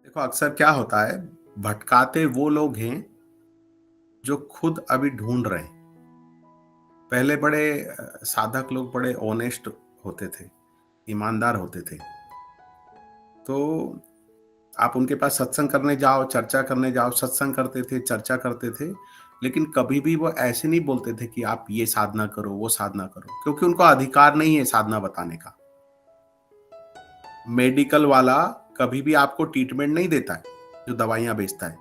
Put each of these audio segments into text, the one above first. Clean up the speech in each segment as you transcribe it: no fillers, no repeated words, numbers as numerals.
देखो अक्सर क्या होता है, भटकाते वो लोग हैं जो खुद अभी ढूंढ रहे हैं। पहले बड़े साधक लोग बड़े ऑनेस्ट होते थे, ईमानदार होते थे। तो आप उनके पास सत्संग करने जाओ, चर्चा करने जाओ, सत्संग करते थे, चर्चा करते थे। लेकिन कभी भी वो ऐसे नहीं बोलते थे कि आप ये साधना करो, वो साधना करो, क्योंकि उनको अधिकार नहीं है साधना बताने का। मेडिकल वाला कभी भी आपको ट्रीटमेंट नहीं देता है, जो दवाइयां बेचता है।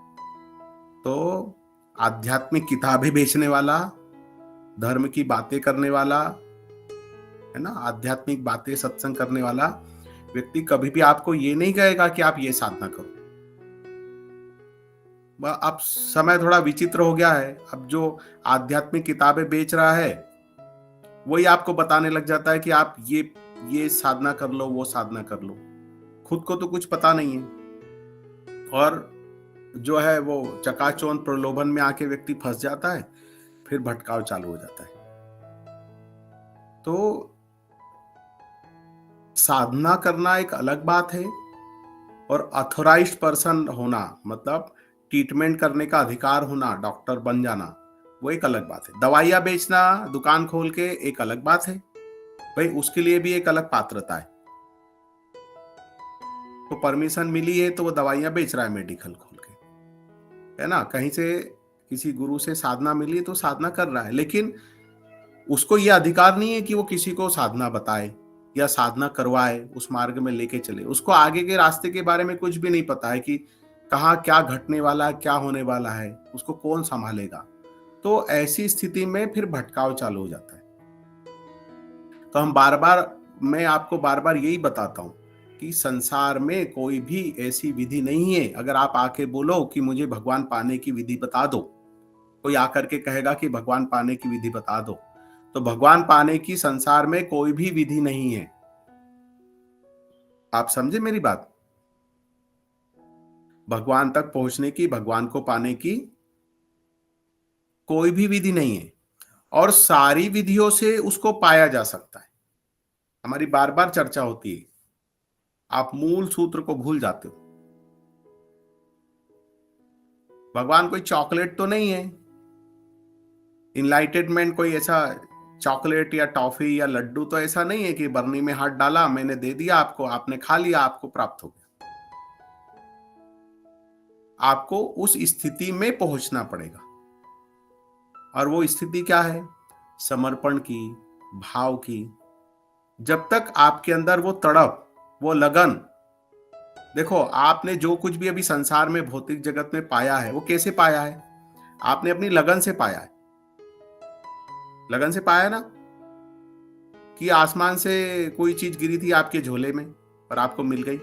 तो आध्यात्मिक किताबें बेचने वाला, धर्म की बातें करने वाला, है ना, आध्यात्मिक बातें सत्संग करने वाला व्यक्ति कभी भी आपको ये नहीं कहेगा कि आप ये साधना करो। अब समय थोड़ा विचित्र हो गया है। अब जो आध्यात्मिक किताबें बेच रहा है वही आपको बताने लग जाता है कि आप ये साधना कर लो, वो साधना कर लो। खुद को तो कुछ पता नहीं है। और जो है वो चकाचौंध प्रलोभन में आके व्यक्ति फंस जाता है, फिर भटकाव चालू हो जाता है। तो साधना करना एक अलग बात है, और ऑथोराइज्ड पर्सन होना, मतलब ट्रीटमेंट करने का अधिकार होना, डॉक्टर बन जाना, वो एक अलग बात है। दवाइयां बेचना दुकान खोल के एक अलग बात है। भाई उसके लिए भी एक अलग पात्रता है। तो परमिशन मिली है तो वो दवाइयां बेच रहा है मेडिकल खोल के, है ना। कहीं से किसी गुरु से साधना मिली है तो साधना कर रहा है, लेकिन उसको ये अधिकार नहीं है कि वो किसी को साधना बताए या साधना करवाए, उस मार्ग में लेके चले। उसको आगे के रास्ते के बारे में कुछ भी नहीं पता है कि कहाँ क्या घटने वाला है, क्या होने वाला है, उसको कौन संभालेगा। तो ऐसी स्थिति में फिर भटकाव चालू हो जाता है। तो मैं आपको बार बार यही बताता हूं कि संसार में कोई भी ऐसी विधि नहीं है। अगर आप आके बोलो कि मुझे भगवान पाने की विधि बता दो, कोई आकर के कहेगा कि भगवान पाने की विधि बता दो, तो भगवान पाने की संसार में कोई भी विधि नहीं है। आप समझे मेरी बात। भगवान तक पहुंचने की, भगवान को पाने की कोई भी विधि नहीं है, और सारी विधियों से उसको पाया जा सकता है। हमारी बार बार चर्चा होती है, आप मूल सूत्र को भूल जाते हो। भगवान कोई चॉकलेट तो नहीं है। इनलाइटेडमेंट कोई ऐसा चॉकलेट या टॉफी या लड्डू तो ऐसा नहीं है कि बरनी में हाथ डाला, मैंने दे दिया आपको, आपने खा लिया, आपको प्राप्त हो गया। आपको उस स्थिति में पहुंचना पड़ेगा। और वो स्थिति क्या है? समर्पण की, भाव की। जब तक आपके अंदर वो तड़प, वो लगन, देखो आपने जो कुछ भी अभी संसार में भौतिक जगत में पाया है वो कैसे पाया है? आपने अपनी लगन से पाया है। लगन से पाया ना, कि आसमान से कोई चीज गिरी थी आपके झोले में और आपको मिल गई।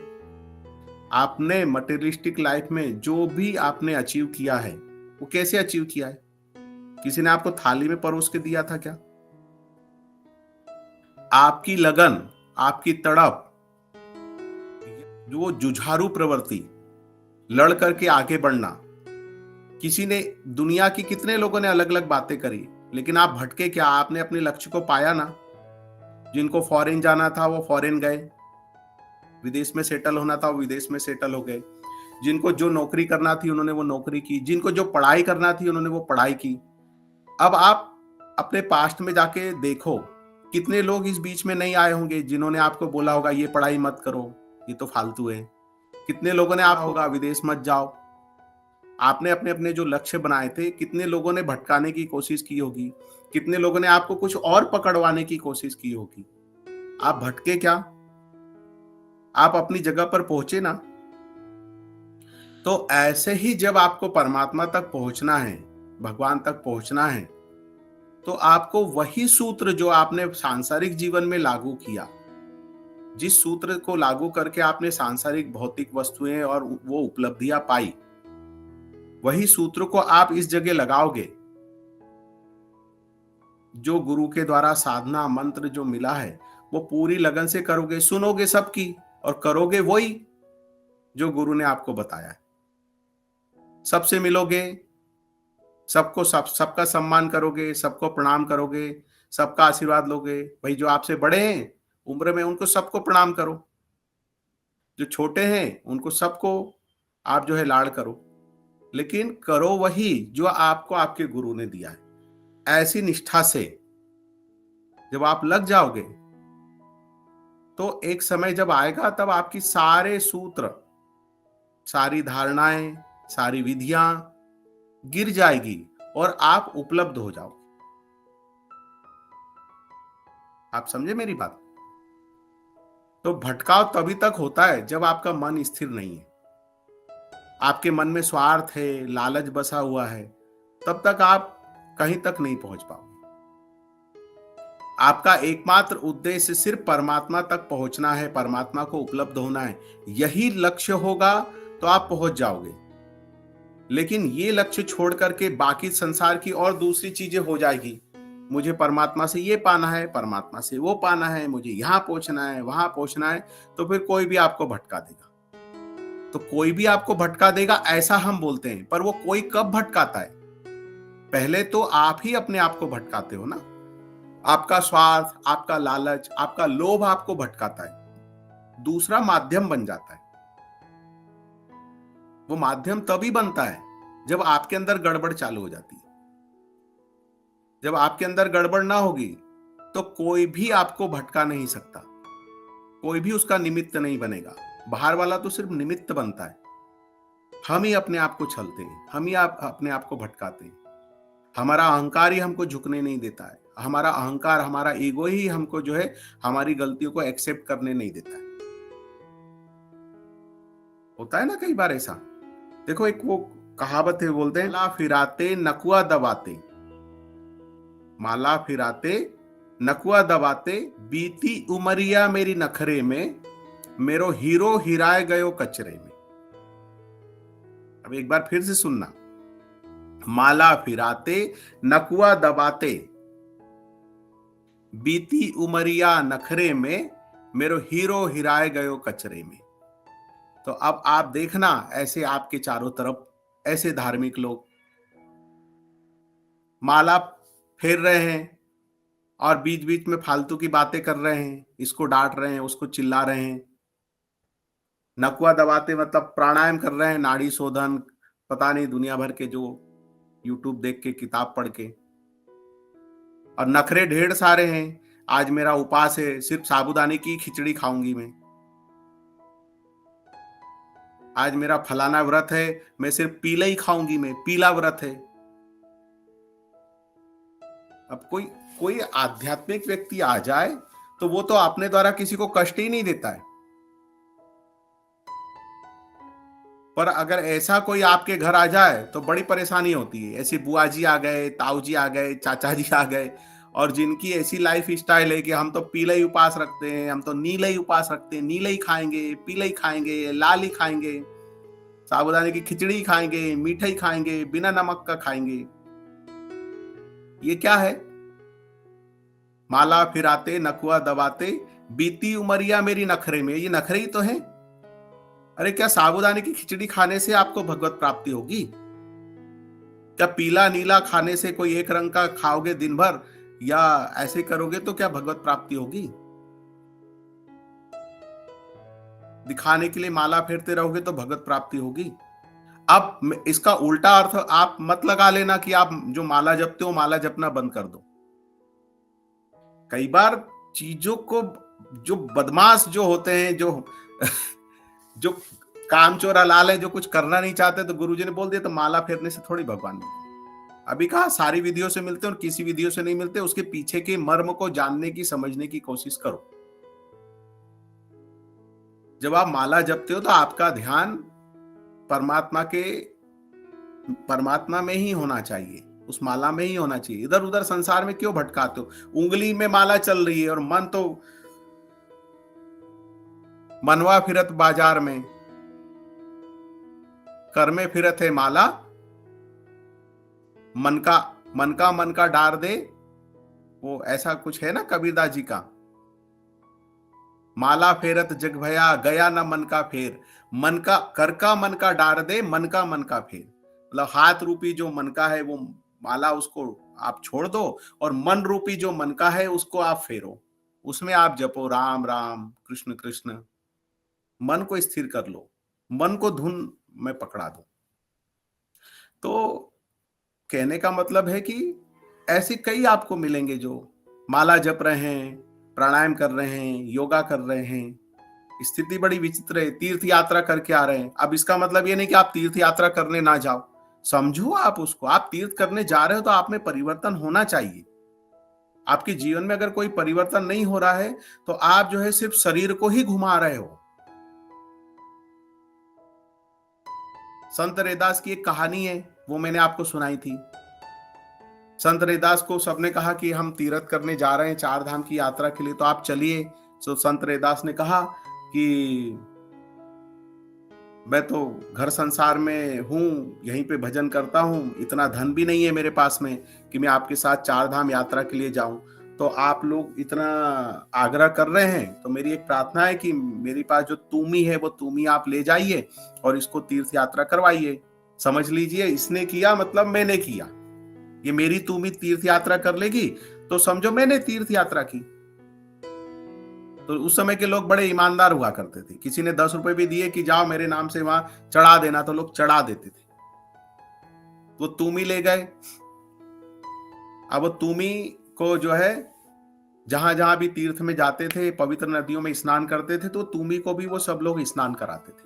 आपने मटेरियलिस्टिक लाइफ में जो भी आपने अचीव किया है वो कैसे अचीव किया है? किसी ने आपको थाली में परोस के दिया था क्या? आपकी लगन, आपकी तड़प, जो जुझारू प्रवृत्ति, लड़ करके आगे बढ़ना। किसी ने, दुनिया की कितने लोगों ने अलग अलग बातें करी, लेकिन आप भटके क्या? आपने अपने लक्ष्य को पाया ना। जिनको फॉरेन जाना था वो फॉरेन गए, विदेश में सेटल होना था वो विदेश में सेटल हो गए। जिनको जो नौकरी करना थी उन्होंने वो नौकरी की, जिनको जो पढ़ाई करना थी उन्होंने वो पढ़ाई की। अब आप अपने पास्ट में जाके देखो, कितने लोग इस बीच में नहीं आए होंगे जिन्होंने आपको बोला होगा ये पढ़ाई मत करो, ये तो फालतू है। कितने लोगों ने आप होगा विदेश मत जाओ। आपने अपने अपने जो लक्ष्य बनाए थे, कितने लोगों ने भटकाने की कोशिश की होगी, कितने लोगों ने आपको कुछ और पकड़वाने की कोशिश की होगी। आप भटके क्या? आप अपनी जगह पर पहुंचे ना। तो ऐसे ही जब आपको परमात्मा तक पहुंचना है, भगवान तक पहुंचना है, तो आपको वही सूत्र जो आपने सांसारिक जीवन में लागू किया, जिस सूत्र को लागू करके आपने सांसारिक भौतिक वस्तुएं और वो उपलब्धियां पाई, वही सूत्र को आप इस जगह लगाओगे। जो गुरु के द्वारा साधना मंत्र जो मिला है वो पूरी लगन से करोगे, सुनोगे सबकी और करोगे वही जो गुरु ने आपको बताया है। सबसे मिलोगे, सबका सम्मान करोगे, सबको प्रणाम करोगे, सबका आशीर्वाद लोगे। भाई जो आपसे बड़े हैं उम्र में उनको सबको प्रणाम करो, जो छोटे हैं उनको सबको आप जो है लाड़ करो, लेकिन करो वही जो आपको आपके गुरु ने दिया है। ऐसी निष्ठा से जब आप लग जाओगे तो एक समय जब आएगा तब आपकी सारे सूत्र, सारी धारणाएं, सारी विधियां गिर जाएगी और आप उपलब्ध हो जाओगे। आप समझे मेरी बात? तो भटकाव तभी तक होता है जब आपका मन स्थिर नहीं है, आपके मन में स्वार्थ है, लालच बसा हुआ है, तब तक आप कहीं तक नहीं पहुंच पाओगे। आपका एकमात्र उद्देश्य सिर्फ परमात्मा तक पहुंचना है, परमात्मा को उपलब्ध होना है, यही लक्ष्य होगा तो आप पहुंच जाओगे। लेकिन ये लक्ष्य छोड़ करके बाकी संसार की और दूसरी चीजें हो जाएगी, मुझे परमात्मा से ये पाना है, परमात्मा से वो पाना है, मुझे यहाँ पहुंचना है, वहां पहुंचना है, तो फिर कोई भी आपको भटका देगा। तो कोई भी आपको भटका देगा ऐसा हम बोलते हैं, पर वो कोई कब भटकाता है? पहले तो आप ही अपने आप को भटकाते हो ना। आपका स्वार्थ, आपका लालच, आपका लोभ आपको भटकाता है, दूसरा माध्यम बन जाता है। वो माध्यम तभी बनता है जब आपके अंदर गड़बड़ चालू हो जाती है। जब आपके अंदर गड़बड़ ना होगी तो कोई भी आपको भटका नहीं सकता, कोई भी उसका निमित्त नहीं बनेगा। बाहर वाला तो सिर्फ निमित्त बनता है। हम ही अपने आप को छलते हैं, हम ही अपने आप को भटकाते हैं। हमारा अहंकार ही हमको झुकने नहीं देता है। हमारा अहंकार, हमारा ईगो ही हमको जो है हमारी गलतियों को एक्सेप्ट करने नहीं देता है। होता है ना कई बार ऐसा। देखो एक वो कहावत है, बोलते हैं माला फिराते नकुआ दबाते, माला फिराते नकुआ दबाते, बीती उमरिया मेरी नखरे में, मेरो हीरो हिराए गयो कचरे में। अब एक बार फिर से सुनना, माला फिराते नकुआ दबाते, बीती उमरिया नखरे में, मेरो हीरो हिराए गयो कचरे में। तो अब आप देखना ऐसे आपके चारों तरफ ऐसे धार्मिक लोग माला फेर रहे हैं और बीच बीच में फालतू की बातें कर रहे हैं, इसको डांट रहे हैं, उसको चिल्ला रहे हैं। नकुआ दबाते मतलब प्राणायाम कर रहे हैं, नाड़ी शोधन, पता नहीं दुनिया भर के जो यूट्यूब देख के, किताब पढ़ के। और नखरे ढेर सारे हैं, आज मेरा उपास है, सिर्फ साबूदाने की खिचड़ी खाऊंगी मैं। आज मेरा फलाना व्रत है, मैं सिर्फ पीला ही खाऊंगी, मैं पीला व्रत है। अब कोई कोई आध्यात्मिक व्यक्ति आ जाए तो वो तो अपने द्वारा किसी को कष्ट ही नहीं देता है, पर अगर ऐसा कोई आपके घर आ जाए तो बड़ी परेशानी होती है। ऐसे बुआ जी आ गए, ताऊ जी आ गए, चाचा जी आ गए, और जिनकी ऐसी लाइफ स्टाइल है कि हम तो पीला ही उपास रखते हैं, हम तो नीला ही उपास रखते हैं, नीला ही खाएंगे, पीला ही खाएंगे, लाल ही खाएंगे, साबूदाने की खिचड़ी खाएंगे, मीठा ही खाएंगे, बिना नमक का खाएंगे। ये क्या है? माला फिराते नकुआ दबाते, बीती उमरिया मेरी नखरे में। ये नखरे ही तो है। अरे क्या साबूदाने की खिचड़ी खाने से आपको भगवत प्राप्ति होगी? क्या पीला नीला खाने से, कोई एक रंग का खाओगे दिन भर या ऐसे करोगे तो क्या भगवत प्राप्ति होगी? दिखाने के लिए माला फेरते रहोगे तो भगवत प्राप्ति होगी? अब इसका उल्टा अर्थ आप मत लगा लेना कि आप जो माला जपते हो माला जपना बंद कर दो। कई बार चीजों को, जो बदमाश जो होते हैं, जो जो कामचोर हलाल है, जो कुछ करना नहीं चाहते, तो गुरुजी ने बोल दिया तो माला फेरने से थोड़ी भगवान मिलते। अभी कहा सारी विधियों से मिलते हैं और किसी विधियों से नहीं मिलते। उसके पीछे के मर्म को जानने की, समझने की कोशिश करो। जब आप माला जपते हो तो आपका ध्यान परमात्मा में ही होना चाहिए, उस माला में ही होना चाहिए। इधर उधर संसार में क्यों भटकाते हो? उंगली में माला चल रही है और मन तो मनवा फिरत बाजार में, कर में फिरत है माला, मन का डार दे। वो ऐसा कुछ है ना कबीरदास जी का, माला फेरत जग भया, गया ना मन का फेर। मन का, कर का मन का डार दे, मन का फेर। मतलब हाथ रूपी जो मन का है वो माला, उसको आप छोड़ दो, और मन रूपी जो मन का है उसको आप फेरो, उसमें आप जपो राम राम, कृष्ण कृष्ण। मन को स्थिर कर लो, मन को धुन मैं पकड़ा दूं। तो कहने का मतलब है कि ऐसे कई आपको मिलेंगे जो माला जप रहे हैं, प्राणायाम कर रहे हैं, योगा कर रहे हैं। स्थिति बड़ी विचित्र है, तीर्थ यात्रा करके आ रहे हैं। अब इसका मतलब ये नहीं कि आप तीर्थ यात्रा करने ना जाओ, समझो आप उसको। आप तीर्थ करने जा रहे हो तो आप में परिवर्तन होना चाहिए। आपके जीवन में अगर कोई परिवर्तन नहीं हो रहा है तो आप जो है सिर्फ शरीर को ही घुमा रहे हो। संत रैदास की एक कहानी है, वो मैंने आपको सुनाई थी। संत रैदास को सबने कहा कि हम तीर्थ करने जा रहे हैं, चार धाम की यात्रा के लिए, तो आप चलिए। तो संत रैदास ने कहा कि मैं तो घर संसार में हूँ, यहीं पे भजन करता हूँ, इतना धन भी नहीं है मेरे पास में कि मैं आपके साथ चार धाम यात्रा के लिए जाऊं। तो आप लोग इतना आग्रह कर रहे हैं तो मेरी एक प्रार्थना है कि मेरे पास जो तूमी है वो तूमी आप ले जाइए और इसको तीर्थ यात्रा करवाइए। समझ लीजिए, इसने किया मतलब मैंने किया। ये मेरी तूमी तीर्थ यात्रा कर लेगी तो समझो मैंने तीर्थ यात्रा की। तो उस समय के लोग बड़े ईमानदार हुआ करते थे। किसी ने 10 रुपए भी दिए कि जाओ मेरे नाम से वहां चढ़ा देना, तो लोग चढ़ा देते थे। वो तूमी ले गए। अब वो तूमी को जो है जहां जहां भी तीर्थ में जाते थे, पवित्र नदियों में स्नान करते थे, तो तूमी को भी वो सब लोग स्नान कराते थे।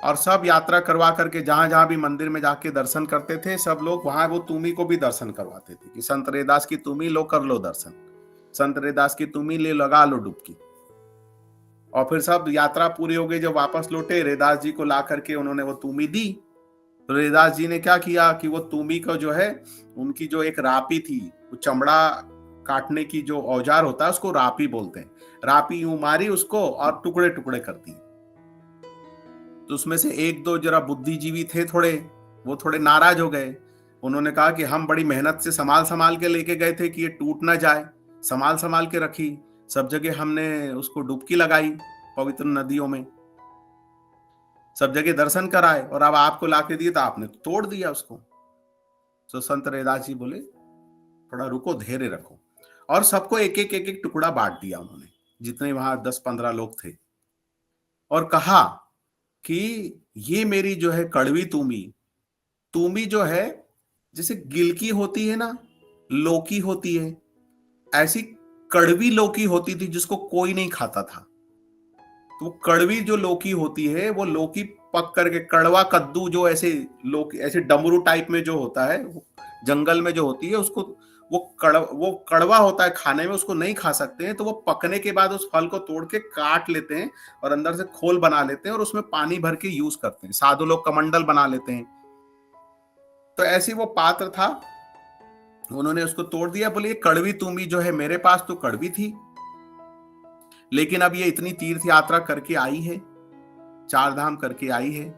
और सब यात्रा करवा करके जहां जहां भी मंदिर में जाके दर्शन करते थे, सब लोग वहां वो तूमी को भी दर्शन करवाते थे कि संत रैदास की तूमी लो, कर लो दर्शन। संत रैदास की तूमी ले, लगा लो डुबकी। और फिर सब यात्रा पूरी हो गई, जब वापस लौटे रैदास जी को ला करके उन्होंने वो तूमी दी। तो रैदास जी ने क्या किया कि वो तूमी को जो है, उनकी जो एक रापी थी, वो चमड़ा काटने की जो औजार होता है उसको रापी बोलते हैं, रापी यूं मारी उसको और टुकड़े टुकड़े कर दिए। तो उसमें से एक दो जरा बुद्धिजीवी थे थोड़े, वो थोड़े नाराज हो गए। उन्होंने कहा कि हम बड़ी मेहनत से संभाल संभाल के लेके गए थे कि ये टूट ना जाए, संभाल संभाल के रखी, सब जगह हमने उसको डुबकी लगाई पवित्र नदियों में, सब जगह दर्शन कराए, और अब आपको लाके दिए तो आपने तो तोड़ दिया उसको। तो संत रैदास जी बोले थोड़ा रुको, धैर्य रखो। और सबको एक एक एक एक टुकड़ा बांट दिया उन्होंने, जितने वहां 10-15 लोग थे। और कहा कि ये मेरी जो है कड़वी तूमी, तूमी जो है जैसे गिलकी होती है ना, लौकी होती है, ऐसी कड़वी लौकी होती थी जिसको कोई नहीं खाता था। तो कड़वी जो लौकी होती है, वो लौकी पक करके, कड़वा कद्दू जो ऐसे लौकी ऐसे डमरू टाइप में जो होता है, जंगल में जो होती है, उसको वो कड़वा होता है खाने में, उसको नहीं खा सकते हैं। तो वो पकने के बाद उस फल को तोड़ के काट लेते हैं और अंदर से खोल बना लेते हैं और उसमें पानी भर के यूज करते हैं। साधु लोग कमंडल बना लेते हैं। तो ऐसी वो पात्र था, उन्होंने उसको तोड़ दिया। बोले ये कड़वी तूमी जो है मेरे पास तो कड़वी थी, लेकिन अब ये इतनी तीर्थ यात्रा करके आई है, चार धाम करके आई है,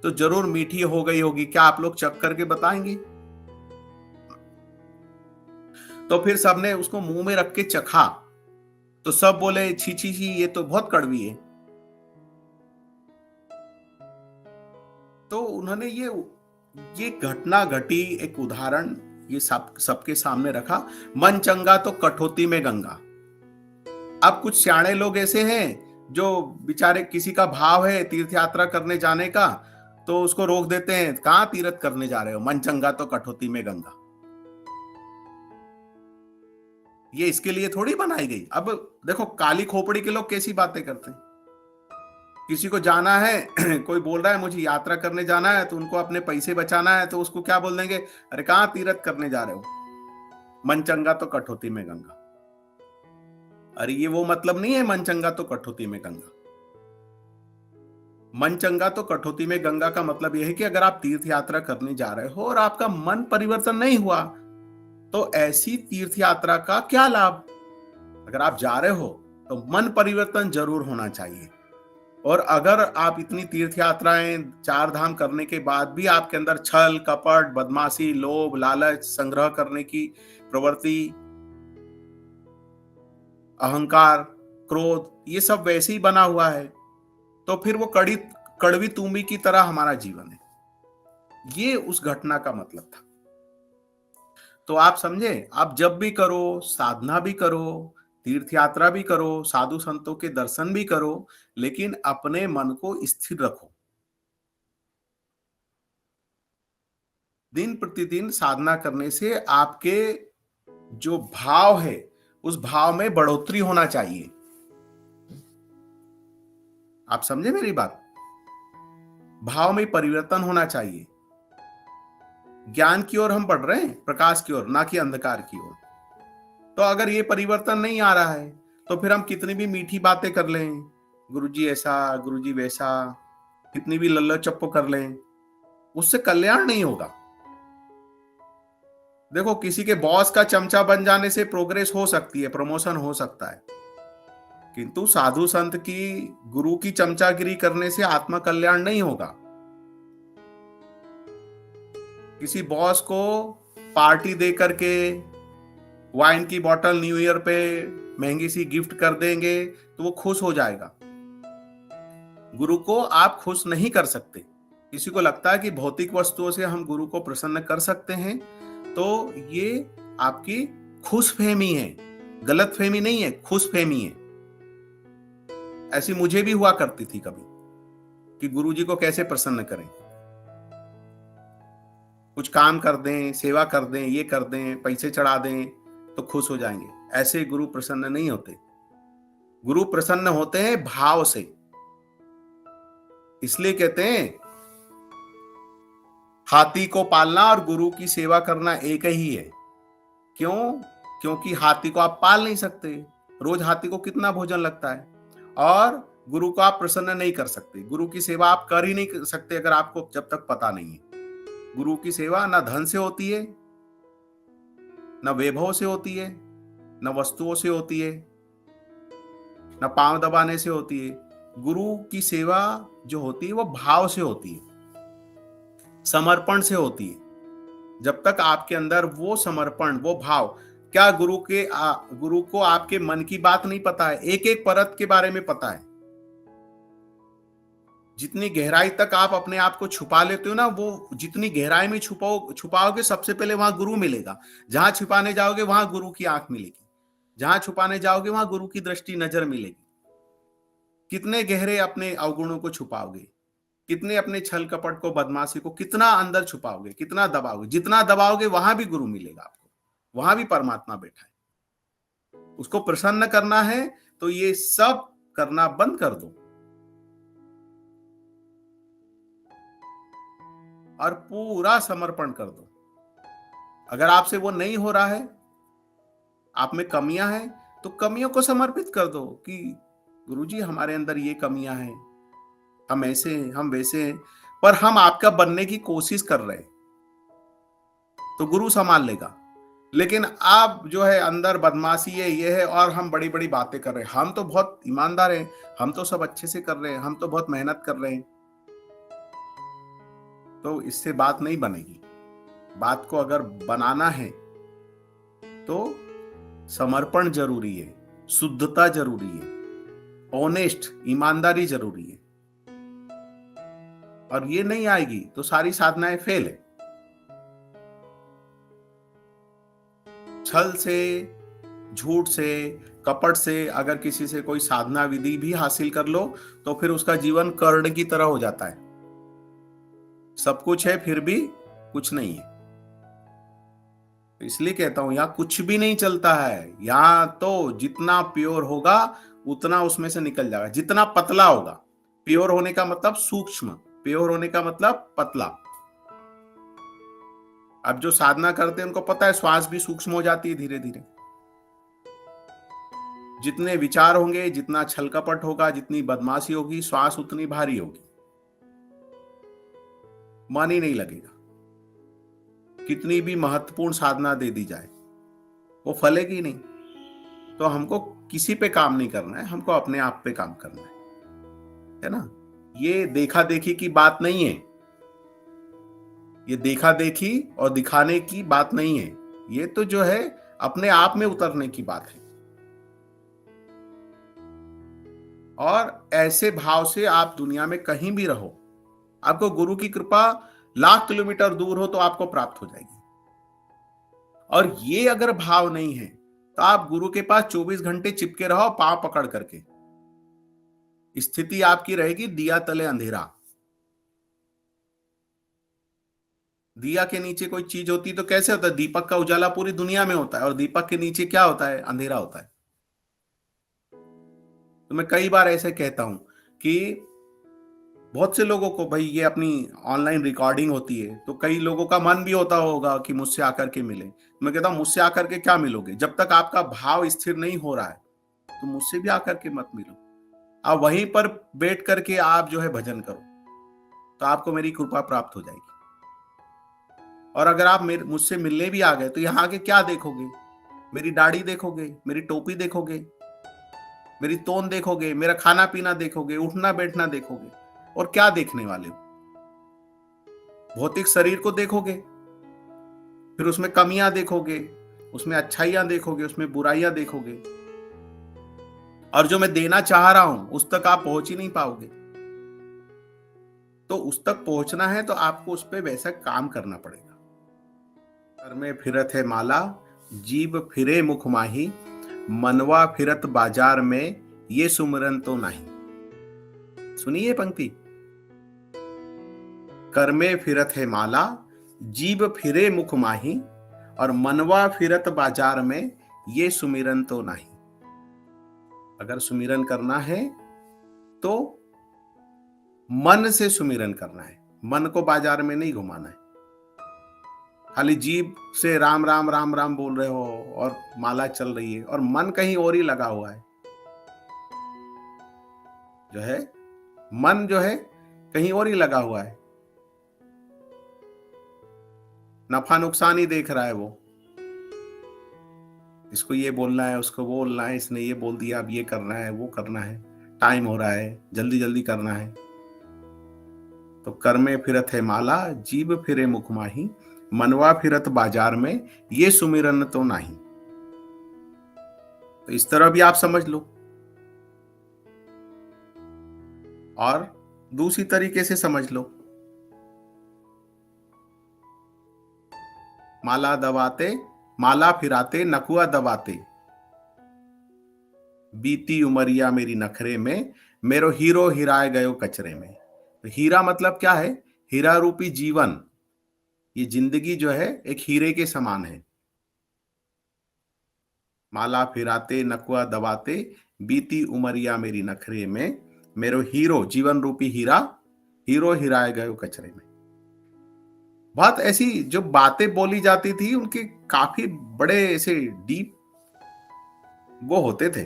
तो जरूर मीठी हो गई होगी। क्या आप लोग चख करके बताएंगे? तो फिर सबने उसको मुंह में रख के चखा, तो सब बोले छी छी छी, ये तो बहुत कड़वी है। तो उन्होंने ये घटना घटी, एक उदाहरण ये सबके सामने रखा। मन चंगा तो कठौती में गंगा। अब कुछ सियाणे लोग ऐसे हैं जो बेचारे, किसी का भाव है तीर्थ यात्रा करने जाने का, तो उसको रोक देते हैं, कहां तीर्थ करने जा रहे हो, मन चंगा तो कठौती में गंगा। ये इसके लिए थोड़ी बनाई गई। अब देखो काली खोपड़ी के लोग कैसी बातें करते हैं। किसी को जाना है कोई बोल रहा है मुझे यात्रा करने जाना है, तो उनको अपने पैसे बचाना है, तो उसको क्या बोल देंगे, अरे कहां तीर्थ करने जा रहे हो, मन चंगा तो कठौती में गंगा। अरे ये वो मतलब नहीं है मन चंगा तो कठौती में गंगा। मन चंगा तो कठौती में गंगा का मतलब यह है कि अगर आप तीर्थ यात्रा करने जा रहे हो और आपका मन परिवर्तन नहीं हुआ, तो ऐसी तीर्थ यात्रा का क्या लाभ। अगर आप जा रहे हो तो मन परिवर्तन जरूर होना चाहिए। और अगर आप इतनी तीर्थ यात्राएं, चार धाम करने के बाद भी आपके अंदर छल कपट, बदमाशी, लोभ, लालच, संग्रह करने की प्रवृत्ति, अहंकार, क्रोध, ये सब वैसे ही बना हुआ है, तो फिर वो कड़वी तूमी की तरह हमारा जीवन है। ये उस घटना का मतलब था। तो आप समझे, आप जब भी करो, साधना भी करो, तीर्थ यात्रा भी करो, साधु संतों के दर्शन भी करो, लेकिन अपने मन को स्थिर रखो। दिन प्रतिदिन साधना करने से आपके जो भाव है, उस भाव में बढ़ोतरी होना चाहिए। आप समझे मेरी बात? भाव में परिवर्तन होना चाहिए। ज्ञान की ओर हम बढ़ रहे हैं, प्रकाश की ओर, ना कि अंधकार की ओर। तो अगर ये परिवर्तन नहीं आ रहा है, तो फिर हम कितनी भी मीठी बातें कर लें, गुरुजी ऐसा, गुरुजी वैसा, कितनी भी लल्ला चप्पो कर लें, उससे कल्याण नहीं होगा। देखो, किसी के बॉस का चमचा बन जाने से प्रोग्रेस हो सकती है, प्रमोशन हो सकता है, किंतु साधु संत की, गुरु की चमचागिरी करने से आत्मा कल्याण नहीं होगा। किसी बॉस को पार्टी दे करके वाइन की बोतल न्यू ईयर पे महंगी सी गिफ्ट कर देंगे तो वो खुश हो जाएगा। गुरु को आप खुश नहीं कर सकते। किसी को लगता है कि भौतिक वस्तुओं से हम गुरु को प्रसन्न कर सकते हैं, तो ये आपकी खुशफहमी है, गलतफहमी नहीं है, खुशफहमी है। ऐसी मुझे भी हुआ करती थी कभी कि गुरुजी को कैसे प्रसन्न करें, कुछ काम कर दें, सेवा कर दें, ये कर दें, पैसे चढ़ा दें तो खुश हो जाएंगे। ऐसे गुरु प्रसन्न नहीं होते। गुरु प्रसन्न होते हैं भाव से। इसलिए कहते हैं हाथी को पालना और गुरु की सेवा करना एक ही है। क्यों? क्योंकि हाथी को आप पाल नहीं सकते, रोज हाथी को कितना भोजन लगता है, और गुरु को आप प्रसन्न नहीं कर सकते। गुरु की सेवा आप कर ही नहीं कर सकते अगर आपको जब तक पता नहीं है। गुरु की सेवा न धन से होती है, न वैभव से होती है, न वस्तुओं से होती है, न पांव दबाने से होती है। गुरु की सेवा जो होती है वो भाव से होती है, समर्पण से होती है। जब तक आपके अंदर वो समर्पण, वो भाव, क्या गुरु को आपके मन की बात नहीं पता है? एक एक परत के बारे में पता है। जितनी गहराई तक आप अपने आप को छुपा लेते हो ना, वो जितनी गहराई में छुपाओगे, सबसे पहले वहां गुरु मिलेगा। जहां छुपाने जाओगे वहां गुरु की आंख मिलेगी, जहां छुपाने जाओगे वहां गुरु की दृष्टि, नजर मिलेगी। कितने गहरे अपने अवगुणों को छुपाओगे, कितने अपने छल कपट को, बदमाशी को कितना अंदर छुपाओगे, कितना दबाओगे। जितना दबाओगे वहां भी गुरु मिलेगा आपको, वहां भी परमात्मा बैठा है। उसको प्रसन्न करना है तो ये सब करना बंद कर दो और पूरा समर्पण कर दो। अगर आपसे वो नहीं हो रहा है, आप में कमियां हैं, तो कमियों को समर्पित कर दो कि गुरुजी हमारे अंदर ये कमियां हैं, हम ऐसे हैं, हम वैसे हैं, पर हम आपका बनने की कोशिश कर रहे हैं, तो गुरु संभाल लेगा। लेकिन आप जो है अंदर बदमाशी है, ये है, और हम बड़ी बड़ी बातें कर रहे हैं, हम तो बहुत ईमानदार हैं, हम तो सब अच्छे से कर रहे हैं, हम तो बहुत मेहनत कर रहे हैं, तो इससे बात नहीं बनेगी। बात को अगर बनाना है तो समर्पण जरूरी है, शुद्धता जरूरी है, ऑनेस्ट, ईमानदारी जरूरी है। और ये नहीं आएगी तो सारी साधनाएं फेल है। छल से, झूठ से, कपट से अगर किसी से कोई साधना विधि भी हासिल कर लो तो फिर उसका जीवन कर्ण की तरह हो जाता है। सब कुछ है फिर भी कुछ नहीं है। इसलिए कहता हूं, यहां कुछ भी नहीं चलता है। यहां तो जितना प्योर होगा उतना उसमें से निकल जाएगा, जितना पतला होगा। प्योर होने का मतलब सूक्ष्म, प्योर होने का मतलब पतला। अब जो साधना करते हैं उनको पता है श्वास भी सूक्ष्म हो जाती है धीरे धीरे। जितने विचार होंगे, जितना छल कपट होगा, जितनी बदमाशी होगी, श्वास उतनी भारी होगी, मन ही नहीं लगेगा। कितनी भी महत्वपूर्ण साधना दे दी जाए वो फलेगी नहीं। तो हमको किसी पे काम नहीं करना है, हमको अपने आप पे काम करना है ना। ये देखा देखी की बात नहीं है, ये देखा देखी और दिखाने की बात नहीं है। ये तो जो है अपने आप में उतरने की बात है। और ऐसे भाव से आप दुनिया में कहीं भी रहो, आपको गुरु की कृपा लाख किलोमीटर दूर हो तो आपको प्राप्त हो जाएगी। और ये अगर भाव नहीं है तो आप गुरु के पास 24 घंटे चिपके रहो पांव पकड़ करके। स्थिति आपकी रहेगी दिया तले अंधेरा। दिया के नीचे कोई चीज होती तो कैसे होता है? दीपक का उजाला पूरी दुनिया में होता है, और दीपक के नीचे क्या होता है? अंधेरा होता है। तो मैं कई बार ऐसे कहता हूं कि बहुत से लोगों को, भाई ये अपनी ऑनलाइन रिकॉर्डिंग होती है तो कई लोगों का मन भी होता होगा कि मुझसे आकर के मिले। मैं कहता हूं मुझसे आकर के क्या मिलोगे? जब तक आपका भाव स्थिर नहीं हो रहा है तो मुझसे भी आकर के मत मिलो। आप वहीं पर बैठ करके आप जो है भजन करो, तो आपको मेरी कृपा प्राप्त हो जाएगी। और अगर आप मुझसे मिलने भी आ गए तो यहाँ आके क्या देखोगे? मेरी दाढ़ी देखोगे, मेरी टोपी देखोगे, मेरी तोन देखोगे, मेरा खाना पीना देखोगे, उठना बैठना देखोगे, और क्या देखने वाले हो? भौतिक शरीर को देखोगे, फिर उसमें कमियां देखोगे, उसमें अच्छाइयां देखोगे, उसमें बुराइयां देखोगे, और जो मैं देना चाह रहा हूं उस तक आप पहुंच ही नहीं पाओगे। तो उस तक पहुंचना है तो आपको उस पर वैसा काम करना पड़ेगा। घर में फिरत है माला, जीव फिरे मुख माही, मनवा फिरत बाजार में, ये सुमिरन तो नहीं। सुनिए पंक्ति, कर में फिरत है माला, जीव फिरे मुख माही, और मनवा फिरत बाजार में, ये सुमिरन तो नहीं। अगर सुमिरन करना है तो मन से सुमिरन करना है, मन को बाजार में नहीं घुमाना है। खाली जीभ से राम राम राम राम बोल रहे हो और माला चल रही है और मन कहीं और ही लगा हुआ है, जो है मन जो है कहीं और ही लगा हुआ है, नफा नुकसान ही देख रहा है वो। इसको ये बोलना है, उसको बोलना है, इसने ये बोल दिया, अब ये करना है, वो करना है, टाइम हो रहा है, जल्दी जल्दी करना है। तो कर में फिरत है माला, जीभ फिरे मुख माही, मनवा फिरत बाजार में, ये सुमिरन तो नहीं। तो इस तरह भी आप समझ लो। और दूसरी तरीके से समझ लो, माला दबाते, माला फिराते, नकुआ दबाते, बीती उमरिया मेरी नखरे में, मेरो हीरो हिराए गयो कचरे में। तो हीरा मतलब क्या है? हीरा रूपी जीवन, ये जिंदगी जो है एक हीरे के समान है। माला फिराते, नकुआ दबाते, बीती उमरिया मेरी नखरे में, मेरो हीरो, जीवन रूपी हीरा, हीरो हिराए गयो कचरे में। बहुत ऐसी जो बातें बोली जाती थी उनके काफी बड़े ऐसे डीप वो होते थे।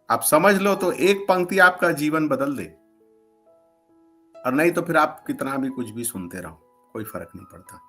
आप समझ लो तो एक पंक्ति आपका जीवन बदल दे, और नहीं तो फिर आप कितना भी कुछ भी सुनते रहो, कोई फर्क नहीं पड़ता।